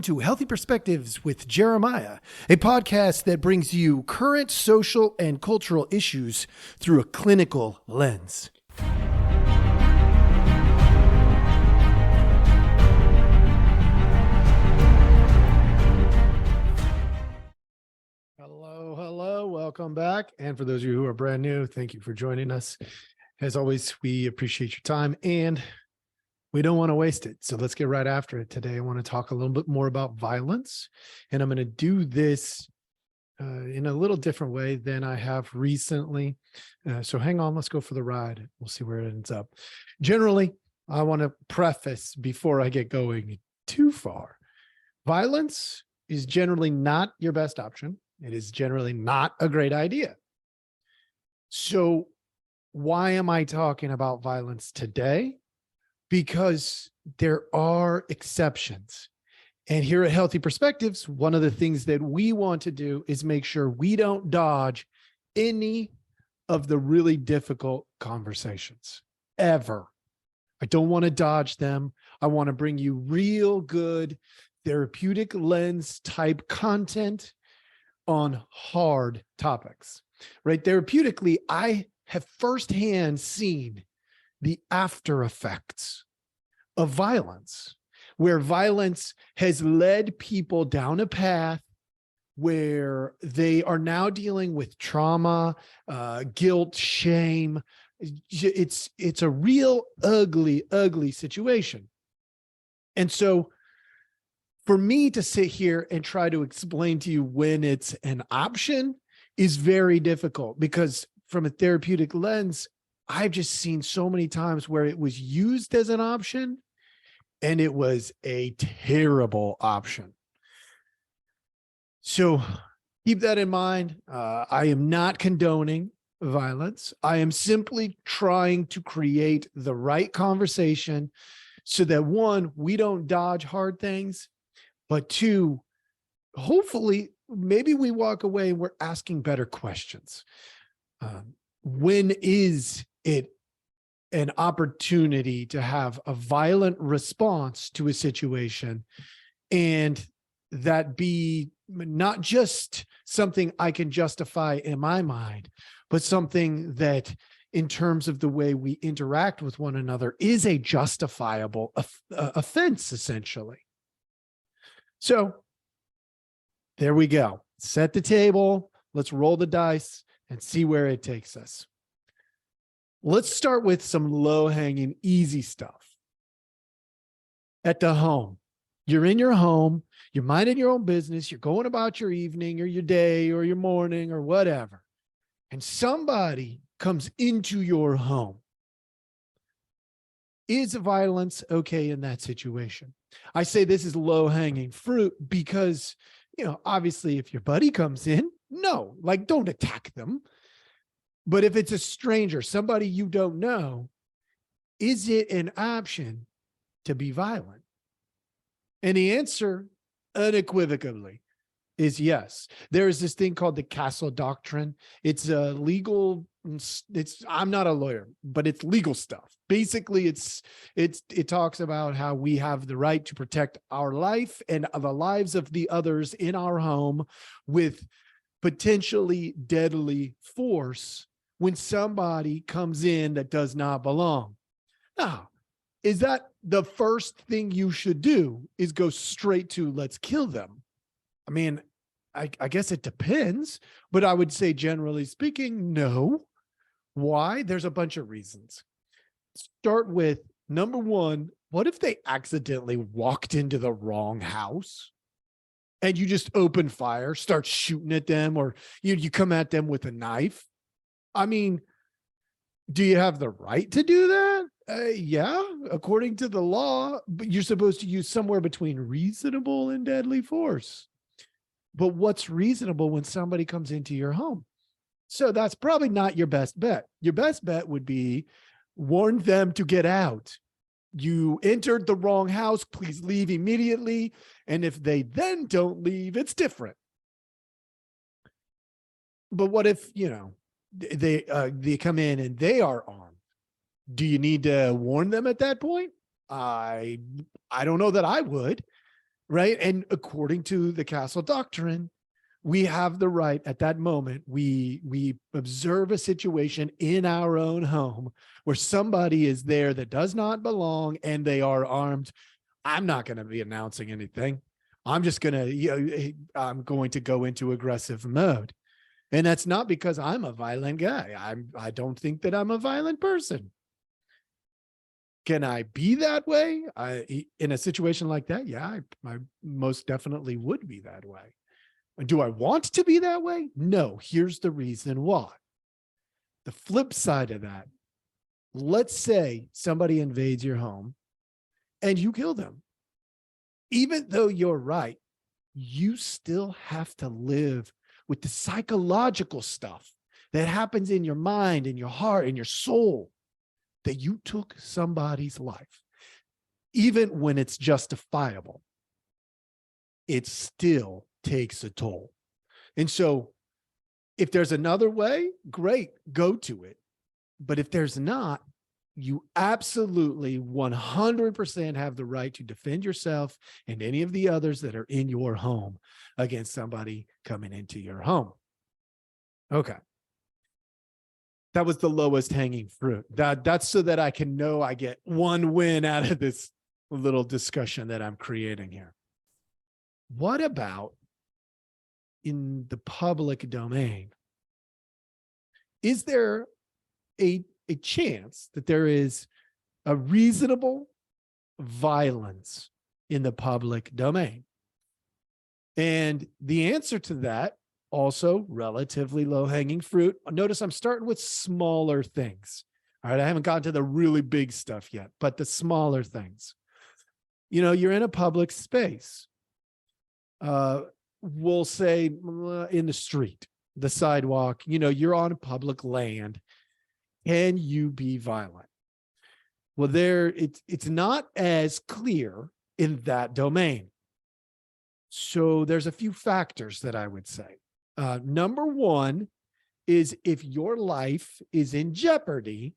to Healthy Perspectives with Jeremiah, a podcast that brings you current social and cultural issues through a clinical lens. Hello, welcome back. And for those of you who are brand new, thank you for joining us. As always, we appreciate your time and we don't want to waste it. So let's get right after it. Today, I want to talk a little bit more about violence, and I'm going to do this in a little different way than I have recently. So hang on, let's go for the ride. We'll see where it ends up. Generally, I want to preface before I get going too far. Violence is generally not your best option. It is generally not a great idea. So why am I talking about violence today? Because there are exceptions. And here at Healthy Perspectives, one of the things that we want to do is make sure we don't dodge any of the really difficult conversations ever. I don't want to dodge them. I want to bring you real good therapeutic lens type content on hard topics, right? Therapeutically, I have firsthand seen the after effects of violence, where violence has led people down a path where they are now dealing with trauma, guilt, shame. It's a real ugly situation. And so for me to sit here and try to explain to you when it's an option is very difficult, because from a therapeutic lens, I've just seen so many times where it was used as an option and it was a terrible option. So keep that in mind. I am not condoning violence. I am simply trying to create the right conversation so that, one, we don't dodge hard things, but two, hopefully, maybe we walk away and we're asking better questions. When is it an opportunity to have a violent response to a situation, and that be not just something I can justify in my mind, but something that in terms of the way we interact with one another is a justifiable offense, essentially. So there we go. Set the table. Let's roll the dice and see where it takes us. Let's start with some low-hanging, easy stuff. At the home, you're in your home, you're minding your own business, you're going about your evening or your day or your morning or whatever, and somebody comes into your home. Is violence okay in that situation? I say this is low-hanging fruit because, obviously if your buddy comes in, no, don't attack them. But if it's a stranger, somebody you don't know, is it an option to be violent? And the answer, unequivocally, is yes. There is this thing called the Castle Doctrine. It's a legal, I'm not a lawyer, but it's legal stuff. Basically, it talks about how we have the right to protect our life and the lives of the others in our home with potentially deadly force when somebody comes in that does not belong. Now, is that the first thing you should do, is go straight to let's kill them? I mean, I guess it depends, but I would say generally speaking, no. Why? There's a bunch of reasons. Start with number one, what if they accidentally walked into the wrong house and you just open fire, start shooting at them, or you come at them with a knife? I mean, do you have the right to do that? Yeah, according to the law, but you're supposed to use somewhere between reasonable and deadly force. But what's reasonable when somebody comes into your home? So that's probably not your best bet. Your best bet would be warn them to get out. You entered the wrong house, please leave immediately. And if they then don't leave, it's different. But what if, they come in and they are armed? Do you need to warn them at that point? I don't know that I would. right? And according to the castle doctrine, we have the right at that moment. We observe a situation in our own home where somebody is there that does not belong and they are armed. I'm not going to be announcing anything. I'm just going to, I'm going to go into aggressive mode. And that's not because I'm a violent guy. I don't think that I'm a violent person. Can I be that way? In a situation like that? Yeah, I most definitely would be that way. Do I want to be that way? No. Here's the reason why. The flip side of that, let's say somebody invades your home and you kill them. Even though you're right, you still have to live with the psychological stuff that happens in your mind, in your heart, in your soul, that you took somebody's life. Even when it's justifiable, it still takes a toll. And so if there's another way, great, go to it. But if there's not, you absolutely 100% have the right to defend yourself and any of the others that are in your home against somebody coming into your home. Okay. That was the lowest hanging fruit. That's so that I can know I get one win out of this little discussion that I'm creating here. What about in the public domain? Is there a chance that there is a reasonable violence in the public domain? And the answer to that, also relatively low-hanging fruit. Notice I'm starting with smaller things. All right, I haven't gotten to the really big stuff yet, but the smaller things. You're in a public space. We'll say in the street, the sidewalk, you're on public land. Can you be violent? Well, it's not as clear in that domain. So there's a few factors that I would say. Number one is if your life is in jeopardy,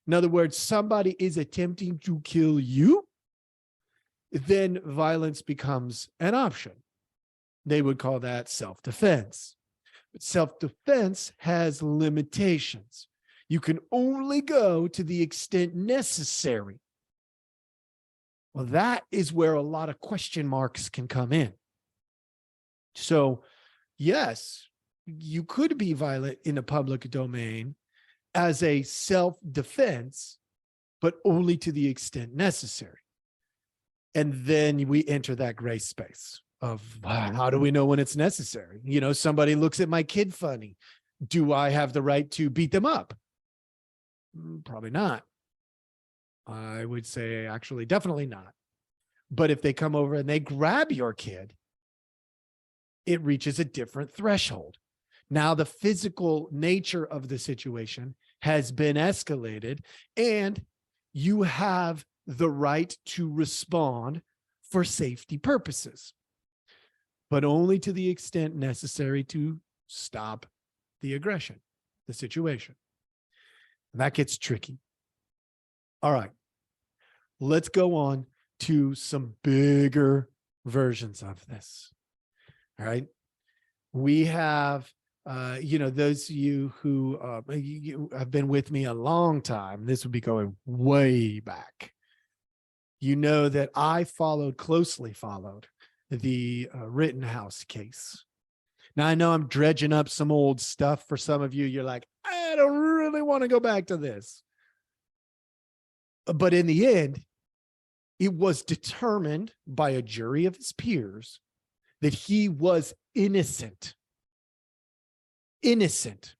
in other words, somebody is attempting to kill you, then violence becomes an option. They would call that self-defense. But self-defense has limitations. You can only go to the extent necessary. Well, that is where a lot of question marks can come in. So, yes, you could be violent in a public domain as a self-defense, but only to the extent necessary. And then we enter that gray space of how do we know when it's necessary? Somebody looks at my kid funny. Do I have the right to beat them up? Probably not. I would say actually, definitely not. But if they come over and they grab your kid, it reaches a different threshold. Now the physical nature of the situation has been escalated and you have the right to respond for safety purposes, but only to the extent necessary to stop the aggression, the situation. And that gets tricky. All right, let's go on to some bigger versions of this. All right. We have, those of you who you have been with me a long time, this would be going way back. You know that I closely followed the Rittenhouse case. Now, I know I'm dredging up some old stuff for some of you. You're like, I don't really want to go back to this. But in the end, it was determined by a jury of his peers that he was innocent. Innocent.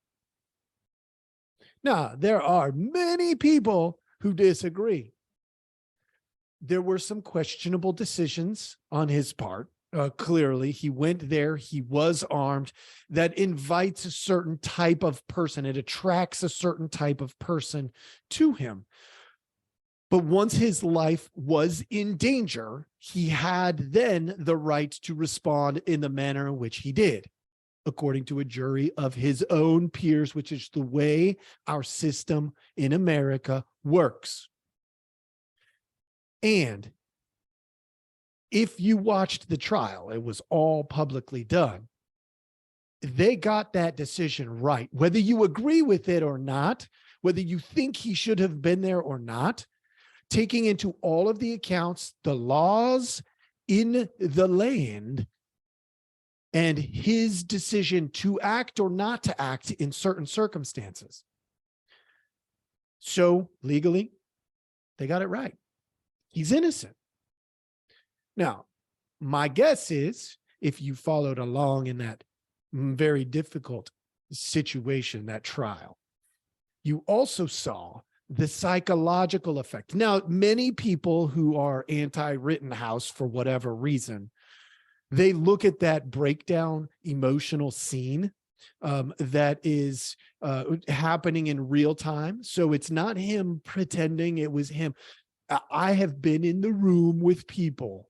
Now, there are many people who disagree. There were some questionable decisions on his part. Clearly, he went there. He was armed. That invites a certain type of person. It attracts a certain type of person to him. But once his life was in danger, he had then the right to respond in the manner in which he did, according to a jury of his own peers, which is the way our system in America works. And if you watched the trial, it was all publicly done. They got that decision right. Whether you agree with it or not, whether you think he should have been there or not, taking into all of the accounts, the laws in the land, and his decision to act or not to act in certain circumstances. So legally, they got it right. He's innocent. Now, my guess is if you followed along in that very difficult situation, that trial, you also saw the psychological effect. Now, many people who are anti-Rittenhouse for whatever reason, they look at that breakdown emotional scene that is happening in real time. So it's not him pretending it was him. I have been in the room with people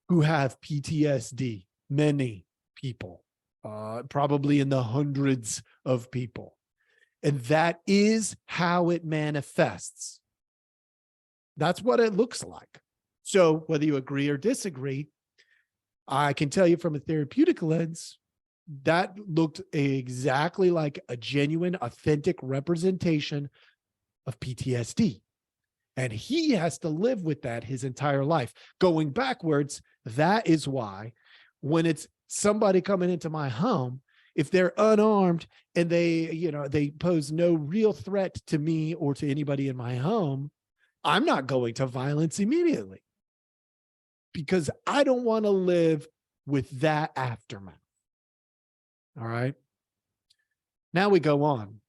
who have PTSD, many people, probably in the hundreds of people. And that is how it manifests. That's what it looks like. So whether you agree or disagree, I can tell you from a therapeutic lens, that looked exactly like a genuine, authentic representation of PTSD. And he has to live with that his entire life. Going backwards, that is why when it's somebody coming into my home, if they're unarmed and they pose no real threat to me or to anybody in my home, I'm not going to violence immediately because I don't want to live with that aftermath. All right. Now we go on.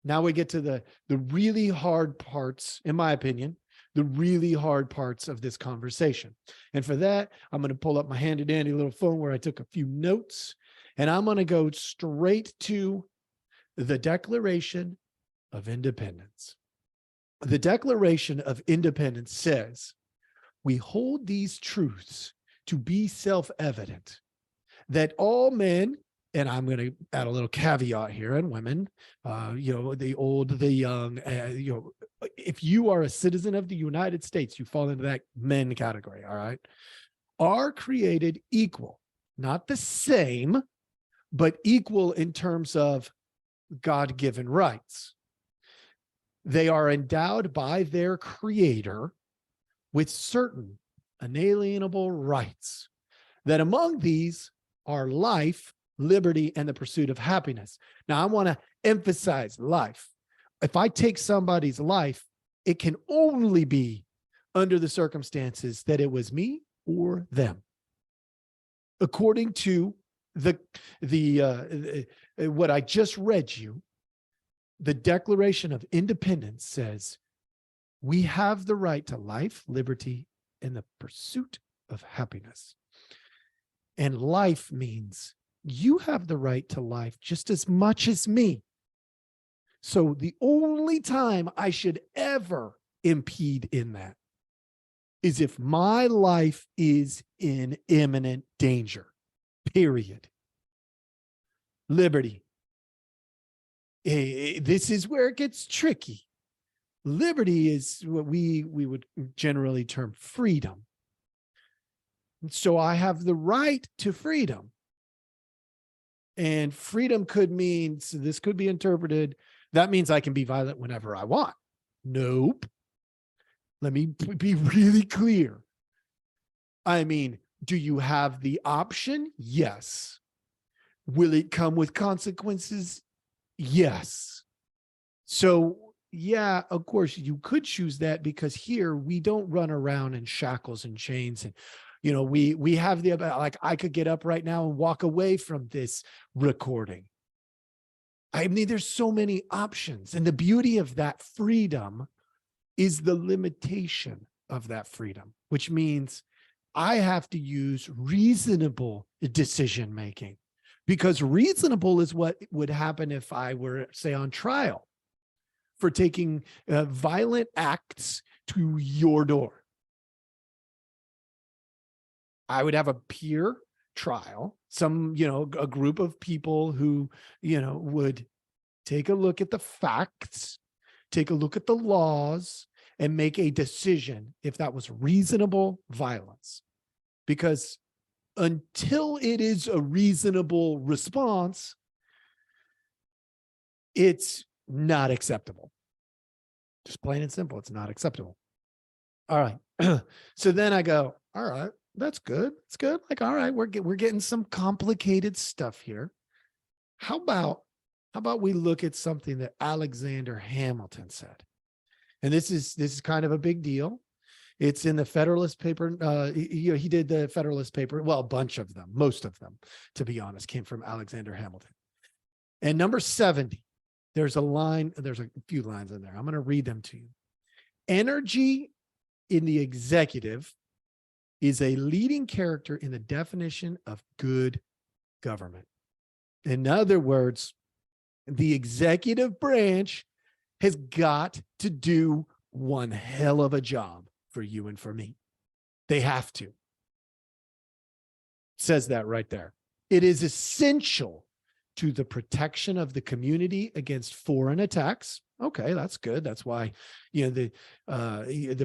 Now we get to the really hard parts, in my opinion, the really hard parts of this conversation. And for that, I'm going to pull up my handy dandy little phone where I took a few notes, and I'm going to go straight to the Declaration of Independence. The Declaration of Independence says, we hold these truths to be self-evident, that all men, and I'm going to add a little caveat here, and women, the old, the young, if you are a citizen of the United States, you fall into that men category, all right, are created equal, not the same, but equal in terms of God-given rights. They are endowed by their creator with certain inalienable rights, that among these are life, liberty, and the pursuit of happiness. Now, I want to emphasize life. If I take somebody's life, it can only be under the circumstances that it was me or them. According to what I just read you, the Declaration of Independence says, we have the right to life, liberty, and the pursuit of happiness. And life means you have the right to life just as much as me. So the only time I should ever impede in that is if my life is in imminent danger, period. Liberty. This is where it gets tricky. Liberty is what we would generally term freedom. So I have the right to freedom. And freedom could mean, so this could be interpreted, that means I can be violent whenever I want. Nope. Let me be really clear. I mean, do you have the option? Yes. Will it come with consequences? Yes. So, yeah, of course, you could choose that, because here we don't run around in shackles and chains. And, we have the, like, I could get up right now and walk away from this recording. I mean, there's so many options. And the beauty of that freedom is the limitation of that freedom, which means I have to use reasonable decision-making, because reasonable is what would happen if I were, say, on trial for taking violent acts to your door. I would have a peer trial, a group of people who, would take a look at the facts, take a look at the laws, and make a decision if that was reasonable violence. because until it is a reasonable response, it's not acceptable. Just plain and simple, it's not acceptable. All right. So then I go, all right, that's good. It's good. Like, all right, we're getting some complicated stuff here. How about we look at something that Alexander Hamilton said? And this is kind of a big deal. It's in the Federalist paper. He did the Federalist paper. Well, a bunch of them, most of them, to be honest, came from Alexander Hamilton. And number 70, there's a few lines in there. I'm going to read them to you. Energy in the executive is a leading character in the definition of good government. In other words, the executive branch has got to do one hell of a job for you and for me. They have to. It says that right there. It is essential to the protection of the community against foreign attacks. Okay, that's good. That's why, the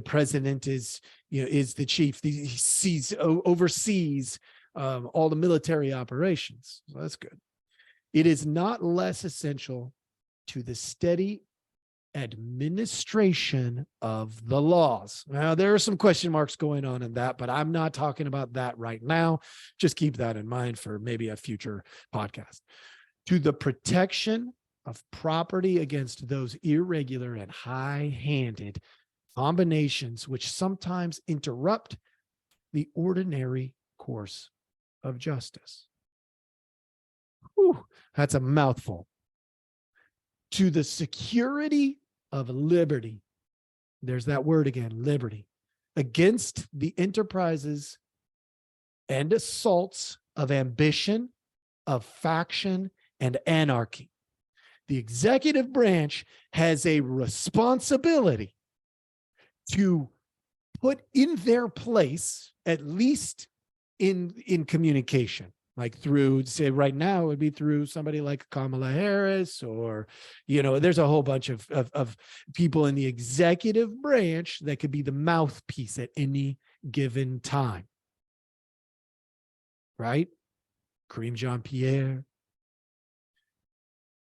president is the chief. He oversees all the military operations. So that's good. It is not less essential to the steady administration of the laws. Now, there are some question marks going on in that, but I'm not talking about that right now. Just keep that in mind for maybe a future podcast. To the protection of property against those irregular and high-handed combinations which sometimes interrupt the ordinary course of justice. Whew, that's a mouthful. To the security of liberty, there's that word again, liberty, against the enterprises and assaults of ambition, of faction, and anarchy. The executive branch has a responsibility to put in their place, at least in communication, like through, say right now, it would be through somebody like Kamala Harris, or, there's a whole bunch of people in the executive branch that could be the mouthpiece at any given time. Right? Kareem Jean-Pierre.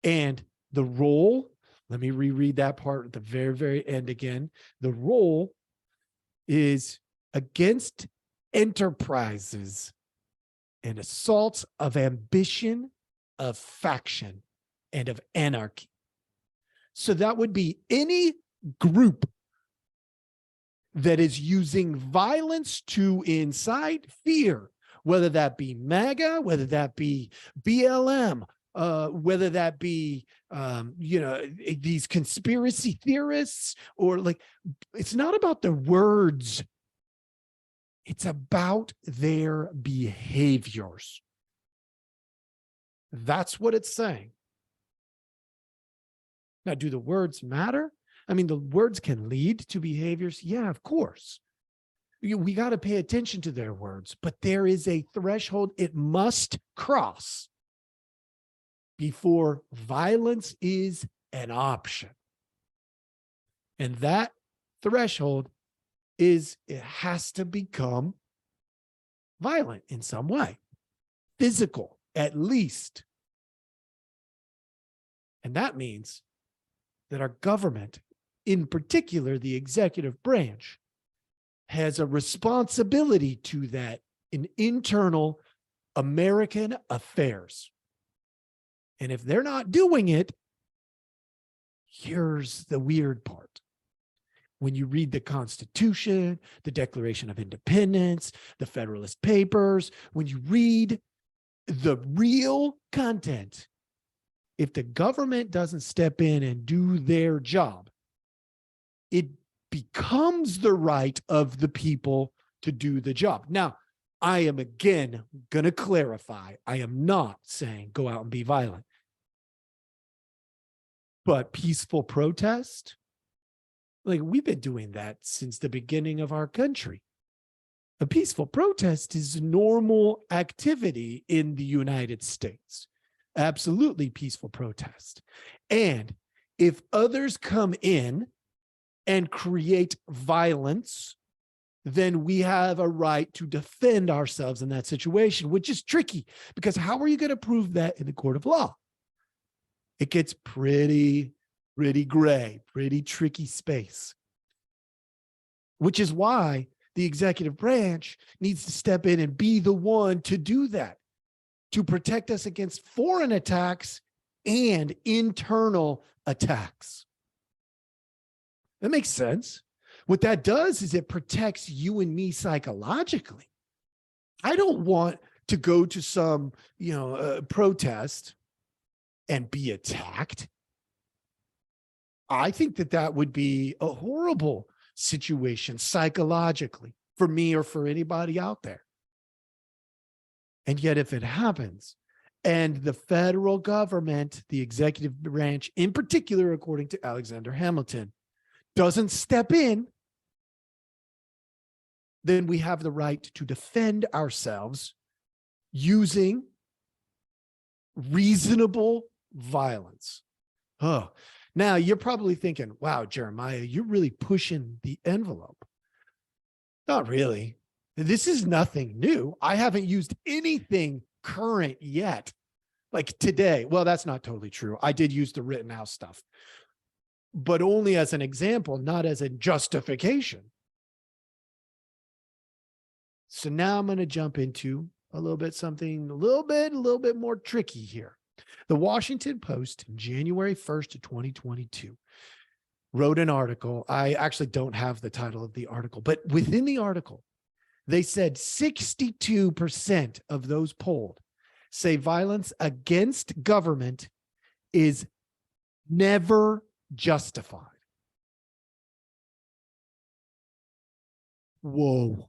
And the role, let me reread that part at the very, very end again. The role is against enterprises and assaults of ambition, of faction, and of anarchy. So that would be any group that is using violence to incite fear, whether that be MAGA, whether that be BLM, whether that be, these conspiracy theorists, or it's not about the words. It's about their behaviors. That's what it's saying. Now, do the words matter? I mean, the words can lead to behaviors. Yeah, of course. We got to pay attention to their words, but there is a threshold it must cross before violence is an option. And that threshold is it has to become violent in some way, physical at least. And that means that our government, in particular the executive branch, has a responsibility to that in internal American affairs. And if they're not doing it, here's the weird part. When you read the Constitution, the Declaration of Independence, the Federalist Papers, when you read the real content, if the government doesn't step in and do their job, it becomes the right of the people to do the job. Now, I am again going to clarify, I am not saying go out and be violent. But peaceful protest, we've been doing that since the beginning of our country. A peaceful protest is normal activity in the United States. Absolutely peaceful protest. And if others come in and create violence then we have a right to defend ourselves in that situation, which is tricky because how are you going to prove that in the court of law? It gets pretty gray, pretty tricky space, which is why the executive branch needs to step in and be the one to do that, to protect us against foreign attacks and internal attacks. That makes sense. What that does is it protects you and me psychologically. I don't want to go to some, protest and be attacked. I think that would be a horrible situation psychologically for me or for anybody out there. And yet if it happens, and the federal government, the executive branch in particular, according to Alexander Hamilton, doesn't step in, then we have the right to defend ourselves using reasonable violence. Oh, now you're probably thinking, wow, Jeremiah, you're really pushing the envelope. Not really. This is nothing new. I haven't used anything current yet. Like today. Well, that's not totally true. I did use the Rittenhouse stuff, but only as an example, not as a justification. So now I'm going to jump into something a little bit more tricky here. The Washington Post, January 1st of 2022, wrote an article. I actually don't have the title of the article, but within the article, they said 62% of those polled say violence against government is never justified. Whoa.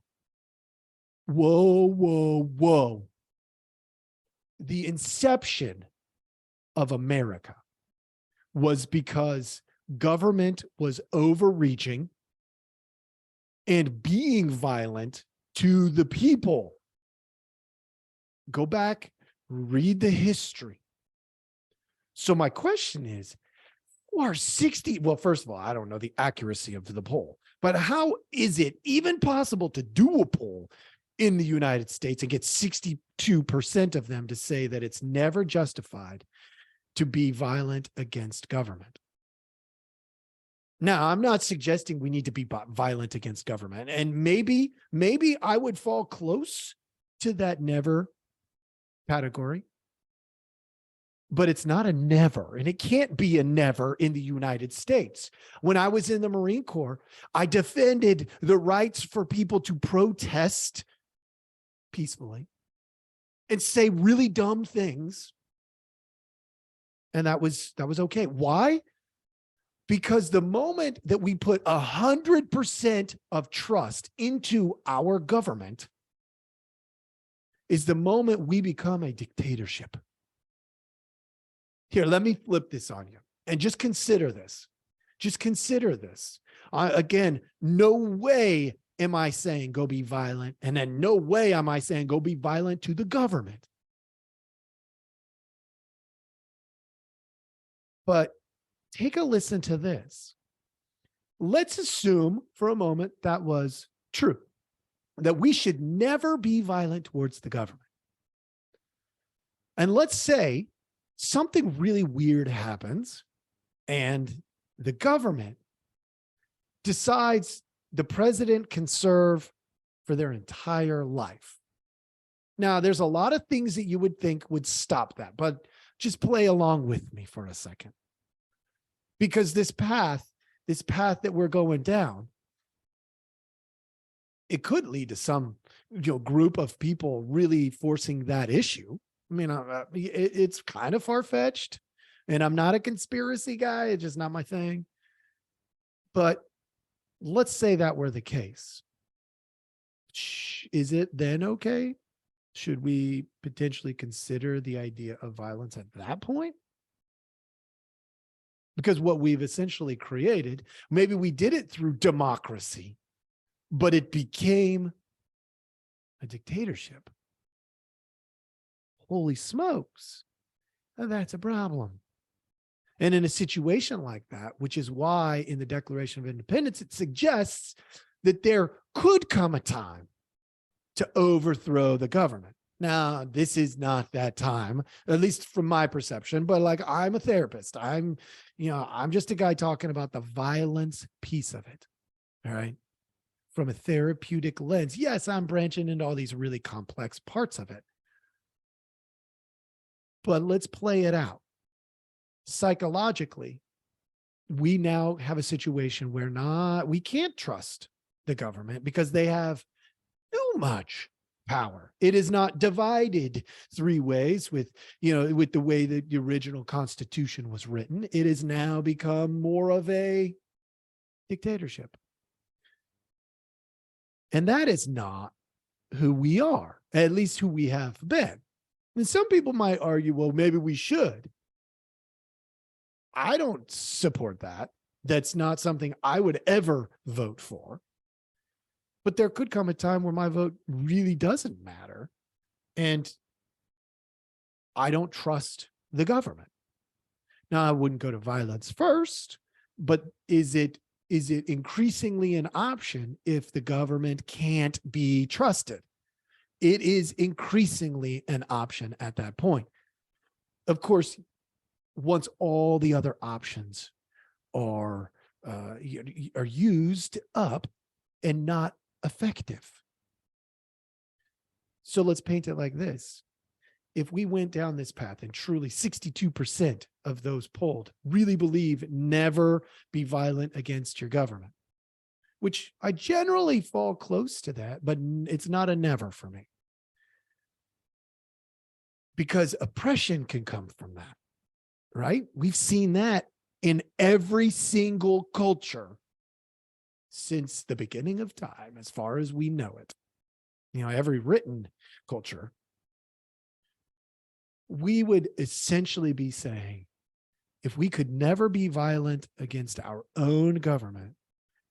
Whoa, whoa, whoa. The inception of America was because government was overreaching and being violent to the people. Go back, read the history. So my question is, well, first of all, I don't know the accuracy of the poll, but how is it even possible to do a poll in the United States and get 62% of them to say that it's never justified to be violent against government? Now, I'm not suggesting we need to be violent against government. And maybe I would fall close to that never category. But it's not a never, and it can't be a never in the United States. When I was in the Marine Corps, I defended the rights for people to protest peacefully and say really dumb things. And that was okay. Why? Because the moment that we put 100% of trust into our government is the moment we become a dictatorship. Here, let me flip this on you and just consider this. Just consider this. Again, no way am I saying go be violent, and then no way am I saying go be violent to the government. But take a listen to this. Let's assume for a moment that was true, that we should never be violent towards the government. And let's say something really weird happens and the government decides the president can serve for their entire life. Now, there's a lot of things that you would think would stop that, but just play along with me for a second. Because this path that we're going down, it could lead to some group of people really forcing that issue. I mean, it's kind of far-fetched, and I'm not a conspiracy guy. It's just not my thing. But let's say that were the case. Is it then okay? Should we potentially consider the idea of violence at that point? Because what we've essentially created, maybe we did it through democracy, but it became a dictatorship. Holy smokes, that's a problem. And in a situation like that, which is why in the Declaration of Independence, it suggests that there could come a time to overthrow the government. Now, this is not that time, at least from my perception, but like, I'm a therapist. I'm just a guy talking about the violence piece of it. All right. From a therapeutic lens. Yes, I'm branching into all these really complex parts of it. But let's play it out. Psychologically, we now have a situation where we can't trust the government because they have too much power. It is not divided three ways with the way that the original Constitution was written. It has now become more of a dictatorship. And that is not who we are, at least who we have been. And some people might argue, well, maybe we should. I don't support that. That's not something I would ever vote for. But there could come a time where my vote really doesn't matter. And I don't trust the government. Now, I wouldn't go to violence first, but is it increasingly an option if the government can't be trusted? It is increasingly an option at that point. Of course, once all the other options are used up and not effective. So let's paint it like this. If we went down this path and truly 62% of those polled really believe never be violent against your government, which I generally fall close to that, but it's not a never for me. Because oppression can come from that, right? We've seen that in every single culture since the beginning of time, as far as we know it. Every written culture. We would essentially be saying, if we could never be violent against our own government,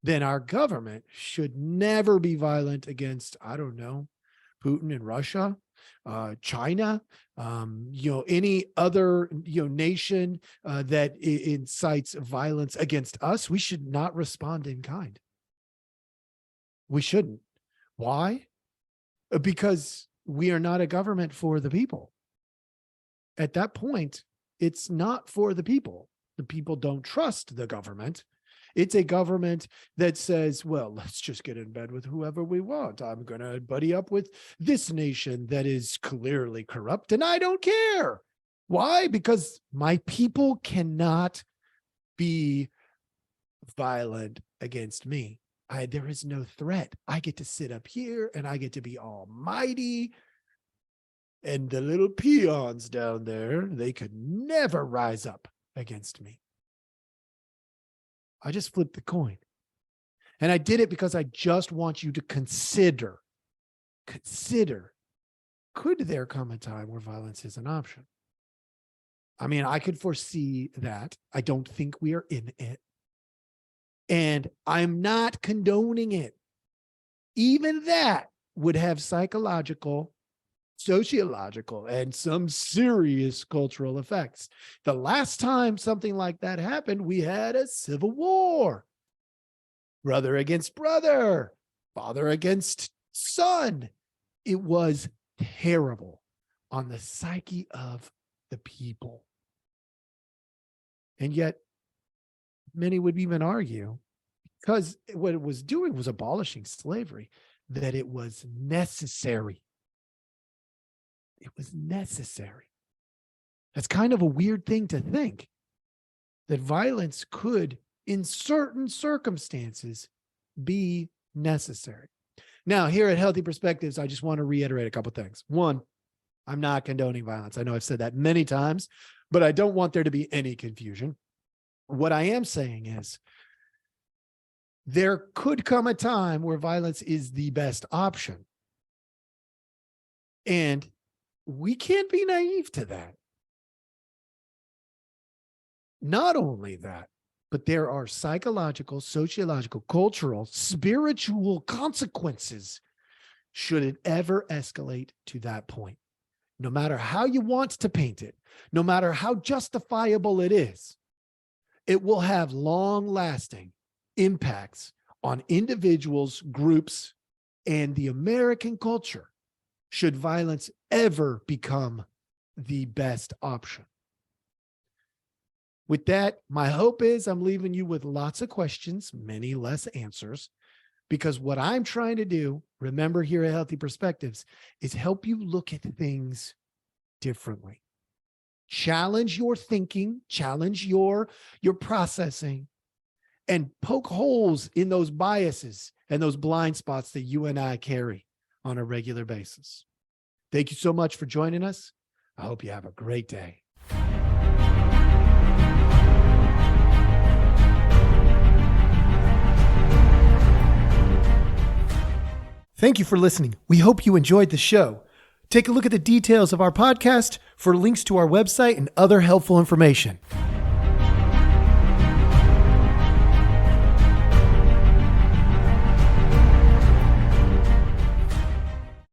then our government should never be violent against, I don't know, Putin in Russia, China, any other, nation that incites violence against us. We should not respond in kind. We shouldn't. Why? Because we are not a government for the people. At that point, it's not for the people. The people don't trust the government. It's a government that says, well, let's just get in bed with whoever we want. I'm going to buddy up with this nation that is clearly corrupt, and I don't care. Why? Because my people cannot be violent against me. There is no threat. I get to sit up here and I get to be almighty. And the little peons down there, they could never rise up against me. I just flipped the coin. And I did it because I just want you to consider, could there come a time where violence is an option? I mean, I could foresee that. I don't think we are in it. And I'm not condoning it. Even that would have psychological, sociological, and some serious cultural effects. The last time something like that happened, we had a civil war. Brother against brother, father against son. It was terrible on the psyche of the people. And yet, many would even argue, because what it was doing was abolishing slavery, that it was necessary. It was necessary. That's kind of a weird thing to think, that violence could, in certain circumstances, be necessary. Now, here at Healthy Perspectives, I just want to reiterate a couple of things. One, I'm not condoning violence. I know I've said that many times, but I don't want there to be any confusion. What I am saying is, there could come a time where violence is the best option. And we can't be naive to that. Not only that, but there are psychological, sociological, cultural, spiritual consequences should it ever escalate to that point. No matter how you want to paint it, no matter how justifiable it is, it will have long-lasting impacts on individuals, groups, and the American culture should violence ever become the best option. With that, my hope is I'm leaving you with lots of questions, many less answers, because what I'm trying to do, remember here at Healthy Perspectives, is help you look at things differently. Challenge your thinking, challenge your processing, and poke holes in those biases and those blind spots that you and I carry on a regular basis. Thank you so much for joining us. I hope you have a great day. Thank you for listening. We hope you enjoyed the show. Take a look at the details of our podcast for links to our website and other helpful information.